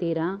13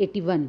81,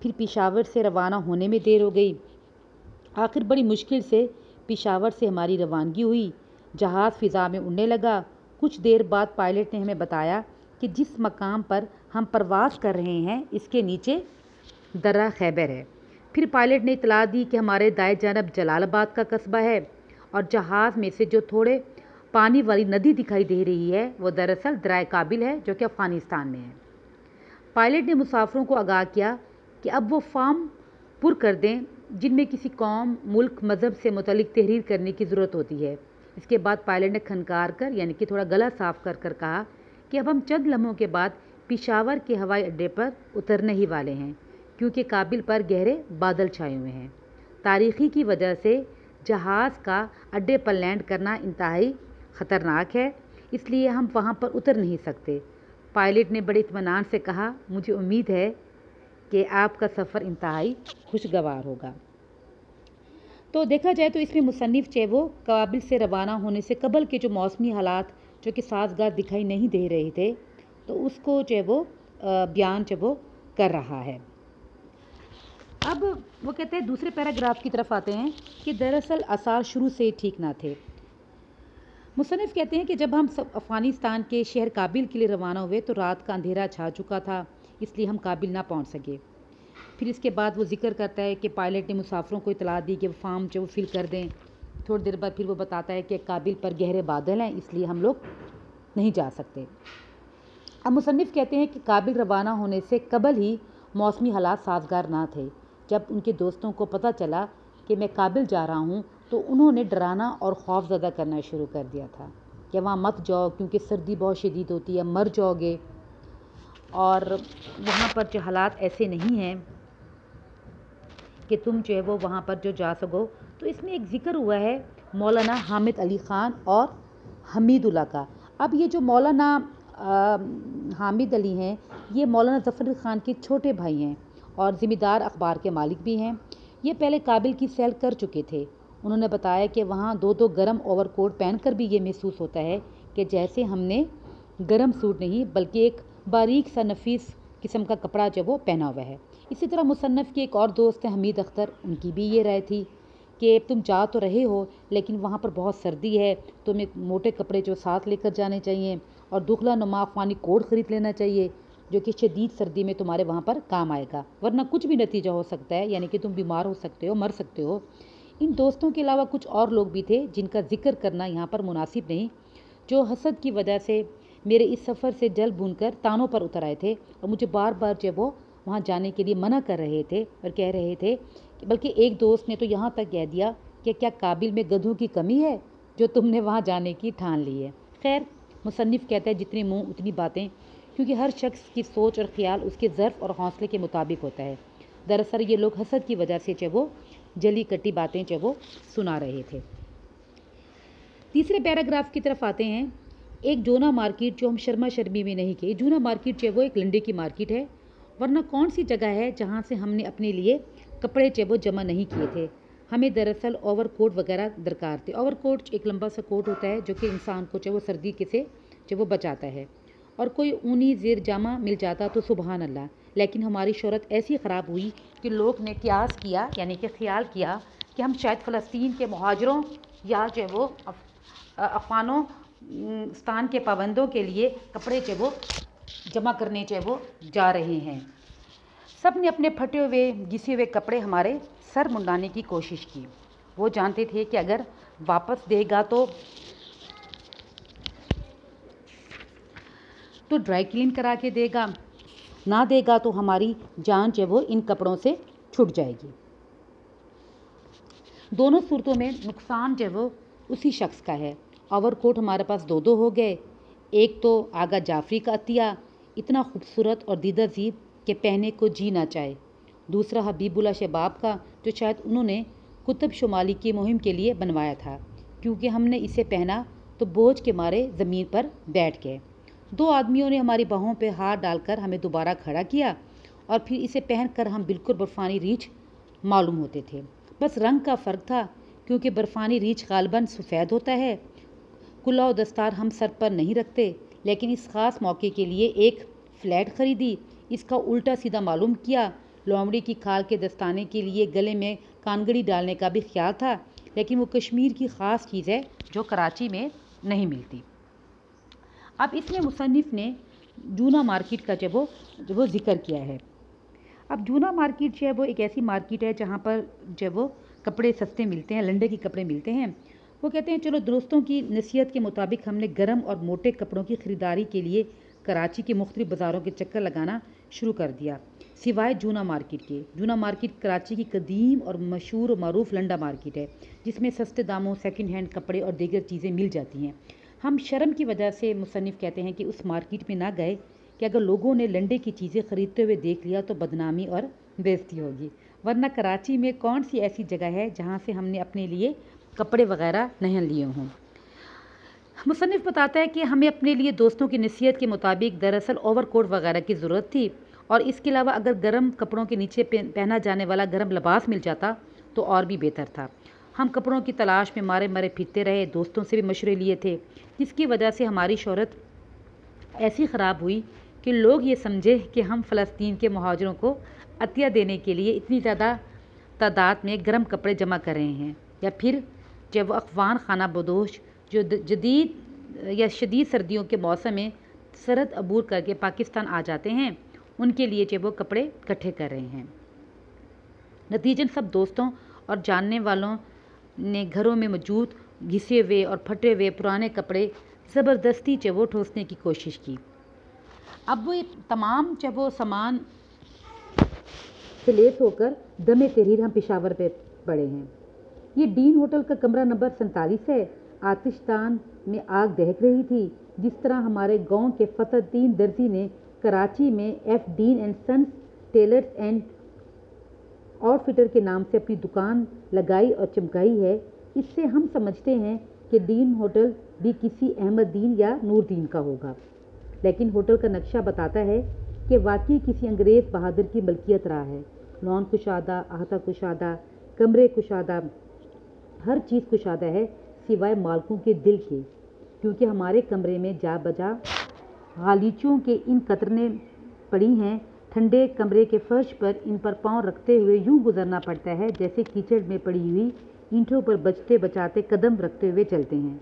پھر پشاور سے روانہ ہونے میں دیر ہو گئی۔ آخر بڑی مشکل سے پشاور سے ہماری روانگی ہوئی۔ جہاز فضا میں اڑنے لگا۔ کچھ دیر بعد پائلٹ نے ہمیں بتایا کہ جس مقام پر ہم پرواز کر رہے ہیں اس کے نیچے درہ خیبر ہے۔ پھر پائلٹ نے اطلاع دی کہ ہمارے دائیں جانب جلال آباد کا قصبہ ہے اور جہاز میں سے جو تھوڑے پانی والی ندی دکھائی دے رہی ہے وہ دراصل درہ کابل ہے جو کہ افغانستان میں ہے۔ پائلٹ نے مسافروں کو آگاہ کیا کہ اب وہ فارم پر کر دیں جن میں کسی قوم، ملک، مذہب سے متعلق تحریر کرنے کی ضرورت ہوتی ہے۔ اس کے بعد پائلٹ نے کھنکار کر یعنی کہ تھوڑا گلا صاف کر کر کہا کہ اب ہم چند لمحوں کے بعد پشاور کے ہوائی اڈے پر اترنے ہی والے ہیں کیونکہ کابل پر گہرے بادل چھائے ہوئے ہیں۔ تاریخی کی وجہ سے جہاز کا اڈے پر لینڈ کرنا انتہائی خطرناک ہے، اس لیے ہم وہاں پر اتر نہیں سکتے۔ پائلٹ نے بڑے اطمینان سے کہا، مجھے امید ہے کہ آپ کا سفر انتہائی خوشگوار ہوگا۔ تو دیکھا جائے تو اس میں مصنف وہ کابل سے روانہ ہونے سے قبل کے جو موسمی حالات جو کہ سازگار دکھائی نہیں دے رہے تھے تو اس کو وہ بیان وہ کر رہا ہے۔ اب وہ کہتے ہیں دوسرے پیراگراف کی طرف آتے ہیں کہ دراصل آثار شروع سے ٹھیک نہ تھے۔ مصنف کہتے ہیں کہ جب ہم افغانستان کے شہر کابل کے لیے روانہ ہوئے تو رات کا اندھیرا چھا چکا تھا، اس لیے ہم کابل نہ پہنچ سکے۔ پھر اس کے بعد وہ ذکر کرتا ہے کہ پائلٹ نے مسافروں کو اطلاع دی کہ وہ فارم وہ فل کر دیں۔ تھوڑی دیر بعد پھر وہ بتاتا ہے کہ کابل پر گہرے بادل ہیں اس لیے ہم لوگ نہیں جا سکتے۔ اب مصنف کہتے ہیں کہ کابل روانہ ہونے سے قبل ہی موسمی حالات سازگار نہ تھے۔ جب ان کے دوستوں کو پتہ چلا کہ میں کابل جا رہا ہوں تو انہوں نے ڈرانا اور خوف زدہ کرنا شروع کر دیا تھا کہ وہاں مت جاؤ کیونکہ سردی بہت شدید ہوتی ہے، مر جاؤ گے، اور وہاں پر جو حالات ایسے نہیں ہیں کہ تم وہ وہاں پر جو جا سکو۔ تو اس میں ایک ذکر ہوا ہے مولانا حامد علی خان اور حمید اللہ کا۔ اب یہ جو مولانا حامد علی ہیں یہ مولانا ظفر علی خان کے چھوٹے بھائی ہیں اور ذمہ دار اخبار کے مالک بھی ہیں۔ یہ پہلے کابل کی سیل کر چکے تھے۔ انہوں نے بتایا کہ وہاں دو گرم اوور کوٹ پہن کر بھی یہ محسوس ہوتا ہے کہ جیسے ہم نے گرم سوٹ نہیں بلکہ ایک باریک سا نفیس قسم کا کپڑا وہ پہنا ہوا ہے۔ اسی طرح مصنف کے ایک اور دوست ہیں حمید اختر، ان کی بھی یہ رائے تھی کہ تم جا تو رہے ہو لیکن وہاں پر بہت سردی ہے، تمہیں موٹے کپڑے ساتھ لے کر جانے چاہیے اور دخلا نما افغانی کوٹ خرید لینا چاہیے جو کہ شدید سردی میں تمہارے وہاں پر کام آئے گا، ورنہ کچھ بھی نتیجہ ہو سکتا ہے، یعنی کہ تم بیمار ہو سکتے ہو، مر سکتے ہو۔ ان دوستوں کے علاوہ کچھ اور لوگ بھی تھے جن کا ذکر کرنا یہاں پر مناسب نہیں، جو حسد کی وجہ سے میرے اس سفر سے جل بھون کر تانوں پر اتر آئے تھے اور مجھے بار بار وہ وہاں جانے کے لیے منع کر رہے تھے اور کہہ رہے تھے، بلکہ ایک دوست نے تو یہاں تک کہہ دیا کہ کیا کابل میں گدھوں کی کمی ہے جو تم نے وہاں جانے کی ٹھان لی ہے۔ خیر، مصنف کہتا ہے جتنے منہ اتنی باتیں، کیونکہ ہر شخص کی سوچ اور خیال اس کے ظرف اور حوصلے کے مطابق ہوتا ہے۔ دراصل یہ لوگ حسد کی وجہ سے وہ جلی کٹی باتیں وہ سنا رہے تھے۔ تیسرے پیراگراف کی طرف آتے ہیں۔ ایک جونا مارکیٹ جو ہم شرما شرمی میں نہیں کہ جونا مارکیٹ وہ ایک لنڈے کی مارکیٹ ہے، ورنہ کون سی جگہ ہے جہاں سے ہم نے اپنے لیے کپڑے وہ جمع نہیں کیے تھے۔ ہمیں دراصل اوور کوٹ وغیرہ درکار تھے۔ اوور کوٹ ایک لمبا سا کوٹ ہوتا ہے جو کہ انسان کو وہ سردی سے وہ بچاتا ہے، اور کوئی اونی زیر جامہ مل جاتا تو سبحان اللہ، لیکن ہماری شہرت ایسی خراب ہوئی کہ لوگ نے قیاس کیا یعنی کہ خیال کیا کہ ہم شاید فلسطین کے مہاجروں یا وہ افغانستان کے پابندوں کے لیے کپڑے وہ جمع کرنے وہ جا رہے ہیں۔ سب نے اپنے پھٹے ہوئے گھسے ہوئے کپڑے ہمارے سر منڈانے کی کوشش کی۔ وہ جانتے تھے کہ اگر واپس دے گا تو ڈرائی کلین کرا کے دے گا، نہ دے گا تو ہماری جان وہ ان کپڑوں سے چھٹ جائے گی۔ دونوں صورتوں میں نقصان وہ اسی شخص کا ہے۔ اوور کوٹ ہمارے پاس دو ہو گئے، ایک تو آغا جعفری کا عطیہ، اتنا خوبصورت اور دیدہ زیب کہ پہنے کو جی نہ چاہے، دوسرا حبیب اللہ شباب کا جو شاید انہوں نے قطب شمالی کی مہم کے لیے بنوایا تھا، کیونکہ ہم نے اسے پہنا تو بوجھ کے مارے زمین پر بیٹھ گئے۔ دو آدمیوں نے ہماری باہوں پہ ہاتھ ڈال کر ہمیں دوبارہ کھڑا کیا اور پھر اسے پہن کر ہم بالکل برفانی ریچھ معلوم ہوتے تھے، بس رنگ کا فرق تھا، کیونکہ برفانی ریچھ غالباً سفید ہوتا ہے۔ کلا و دستار ہم سر پر نہیں رکھتے، لیکن اس خاص موقع کے لیے ایک فلیٹ خریدی، اس کا الٹا سیدھا معلوم کیا، لومڑی کی کھال کے دستانے کے لیے گلے میں کانگڑی ڈالنے کا بھی خیال تھا، لیکن وہ کشمیر کی خاص چیز ہے جو کراچی میں نہیں ملتی۔ اب اس میں مصنف نے جونا مارکیٹ کا جو وہ ذکر کیا ہے۔ اب جونا مارکیٹ جو ہے وہ ایک ایسی مارکیٹ ہے جہاں پر جو وہ کپڑے سستے ملتے ہیں، لنڈے کے کپڑے ملتے ہیں۔ وہ کہتے ہیں چلو دوستوں کی نصیحت کے مطابق ہم نے گرم اور موٹے کپڑوں کی خریداری کے لیے کراچی کے مختلف بازاروں کے چکر لگانا شروع کر دیا، سوائے جونا مارکیٹ کے۔ جونا مارکیٹ کراچی کی قدیم اور مشہور و معروف لنڈا مارکیٹ ہے، جس میں سستے داموں سیکنڈ ہینڈ کپڑے اور دیگر چیزیں مل جاتی ہیں۔ ہم شرم کی وجہ سے مصنف کہتے ہیں کہ اس مارکیٹ میں نہ گئے کہ اگر لوگوں نے لنڈے کی چیزیں خریدتے ہوئے دیکھ لیا تو بدنامی اور بےعزتی ہوگی، ورنہ کراچی میں کون سی ایسی جگہ ہے جہاں سے ہم نے اپنے لیے کپڑے وغیرہ نہیں لیے ہوں۔ مصنف بتاتا ہے کہ ہمیں اپنے لیے دوستوں کی نصیحت کے مطابق دراصل اوور کوٹ وغیرہ کی ضرورت تھی، اور اس کے علاوہ اگر گرم کپڑوں کے نیچے پہنا جانے والا گرم لباس مل جاتا تو اور بھی بہتر تھا۔ ہم کپڑوں کی تلاش میں مارے مرے پھرتے رہے، دوستوں سے بھی مشورے لیے تھے، جس کی وجہ سے ہماری شہرت ایسی خراب ہوئی کہ لوگ یہ سمجھے کہ ہم فلسطین کے مہاجروں کو عطیہ دینے کے لیے اتنی زیادہ تعداد میں گرم کپڑے جمع کر رہے ہیں، یا پھر جب وہ افغان خانہ بدوش جو شدید سردیوں کے موسم میں سرحد عبور کر کے پاکستان آ جاتے ہیں، ان کے لیے جو وہ کپڑے اکٹھے کر رہے ہیں۔ نتیجن سب دوستوں اور جاننے والوں نے گھروں میں موجود گھسے ہوئے اور پھٹے ہوئے پرانے کپڑے زبردستی وہ ٹھوسنے کی کوشش کی۔ اب وہ تمام وہ سامان سے لیس ہو کر دم تحریر ہم پشاور پہ پڑے ہیں۔ یہ ڈین ہوٹل کا کمرہ نمبر 47 ہے۔ آتش دان میں آگ دہک رہی تھی۔ جس طرح ہمارے گاؤں کے فتح الدین درزی نے کراچی میں F Dean and since tailors and outfitter کے نام سے اپنی دکان لگائی اور چمکائی ہے، اس سے ہم سمجھتے ہیں کہ ڈین ہوٹل بھی کسی احمد دین یا نور دین کا ہوگا، لیکن ہوٹل کا نقشہ بتاتا ہے کہ واقعی کسی انگریز بہادر کی ملکیت رہا ہے۔ لان کشادہ، احاطہ کشادہ، کمرے کشادہ، ہر چیز کشادہ ہے سوائے مالکوں کے دل کے، کیونکہ ہمارے کمرے میں جا بجا غالیچوں کے ان قطریں پڑی ہیں۔ ٹھنڈے کمرے کے فرش پر ان پر پاؤں رکھتے ہوئے یوں گزرنا پڑتا ہے جیسے کیچڑ میں پڑی ہوئی اینٹوں پر بچتے بچاتے قدم رکھتے ہوئے چلتے ہیں۔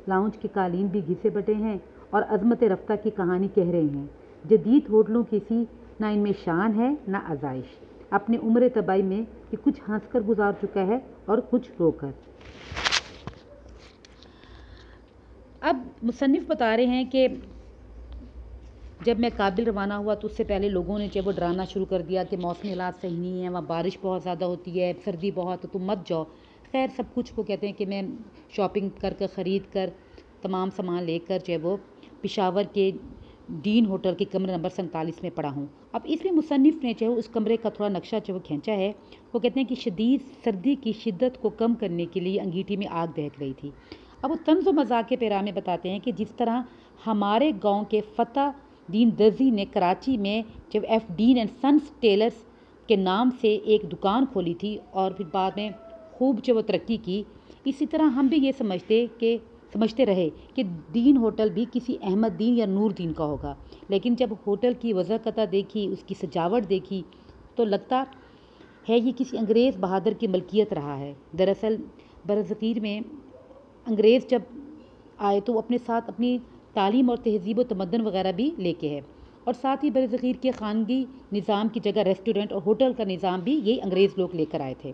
لاؤنج کے قالین بھی گھسے بٹے ہیں اور عظمت رفتہ کی کہانی کہہ رہے ہیں۔ جدید ہوٹلوں کسی نہ ان میں شان ہے نہ آزائش، اپنے عمر تباہی میں کہ کچھ ہنس کر گزار چکا ہے اور کچھ رو کر۔ اب مصنف بتا رہے ہیں کہ جب میں کابل روانہ ہوا تو اس سے پہلے لوگوں نے وہ ڈرانا شروع کر دیا کہ موسمی حالات صحیح نہیں ہیں، وہاں بارش بہت زیادہ ہوتی ہے، سردی بہت ہے، تم مت جاؤ۔ خیر سب کچھ وہ کہتے ہیں کہ میں شاپنگ کر خرید کر تمام سامان لے کر وہ پشاور کے ڈین ہوٹل کے کمرے نمبر 47 میں پڑا ہوں۔ اب اس میں مصنف نے اس کمرے کا تھوڑا نقشہ کھینچا ہے۔ وہ کہتے ہیں کہ شدید سردی کی شدت کو کم کرنے کے لیے انگیٹھی میں آگ دہک رہی تھی۔ اب وہ طنز و مزاح کے پیرامے بتاتے ہیں کہ جس طرح ہمارے گاؤں کے فتح دین درزی نے کراچی میں جب F Dean and since tailors کے نام سے ایک دکان کھولی تھی اور پھر بعد میں خوب وہ ترقی کی، اسی طرح ہم بھی یہ سمجھتے رہے کہ ڈین ہوٹل بھی کسی احمد دین یا نور دین کا ہوگا، لیکن جب ہوٹل کی وضاحت دیکھی، اس کی سجاوٹ دیکھی تو لگتا ہے یہ کسی انگریز بہادر کی ملکیت رہا ہے۔ دراصل برصغیر میں انگریز جب آئے تو وہ اپنے ساتھ اپنی تعلیم اور تہذیب و تمدن وغیرہ بھی لے کے ہے، اور ساتھ ہی برصغیر کے خانگی نظام کی جگہ ریسٹورنٹ اور ہوٹل کا نظام بھی یہی انگریز لوگ لے کر آئے تھے۔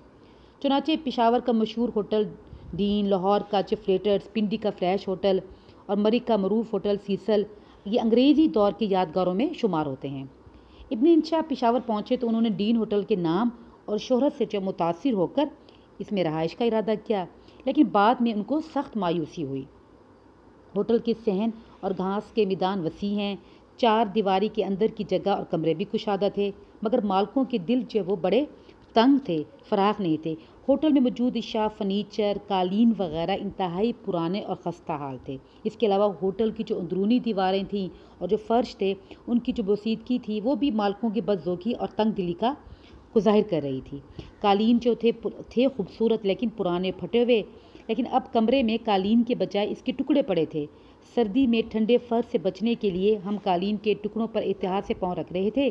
چنانچہ پشاور کا مشہور ہوٹل ڈین، لاہور کا فلیٹرز، پنڈی کا فلیش ہوٹل اور مری کا معروف ہوٹل سیسل یہ انگریزی دور کے یادگاروں میں شمار ہوتے ہیں۔ ابن انشا پشاور پہنچے تو انہوں نے ڈین ہوٹل کے نام اور شہرت سے متاثر ہو کر اس میں رہائش کا ارادہ کیا، لیکن بعد میں ان کو سخت مایوسی ہوئی۔ ہوٹل کے صحن اور گھاس کے میدان وسیع ہیں، 4 دیواری کے اندر کی جگہ اور کمرے بھی کشادہ تھے، مگر مالکوں کے دل وہ بڑے تنگ تھے، فراخ نہیں تھے۔ ہوٹل میں موجود اشیاء، فرنیچر، قالین وغیرہ انتہائی پرانے اور خستہ حال تھے۔ اس کے علاوہ ہوٹل کی اندرونی دیواریں تھیں اور فرش تھے، ان کی بوسیدگی تھی وہ بھی مالکوں کی بدذوقی اور تنگ دلی کو ظاہر کر رہی تھی۔ قالین تھے خوبصورت لیکن پرانے پھٹے ہوئے، لیکن اب کمرے میں قالین کے بجائے اس کے ٹکڑے پڑے تھے۔ سردی میں ٹھنڈے فرش سے بچنے کے لیے ہم قالین کے ٹکڑوں پر احتیاط سے پاؤں رکھ رہے تھے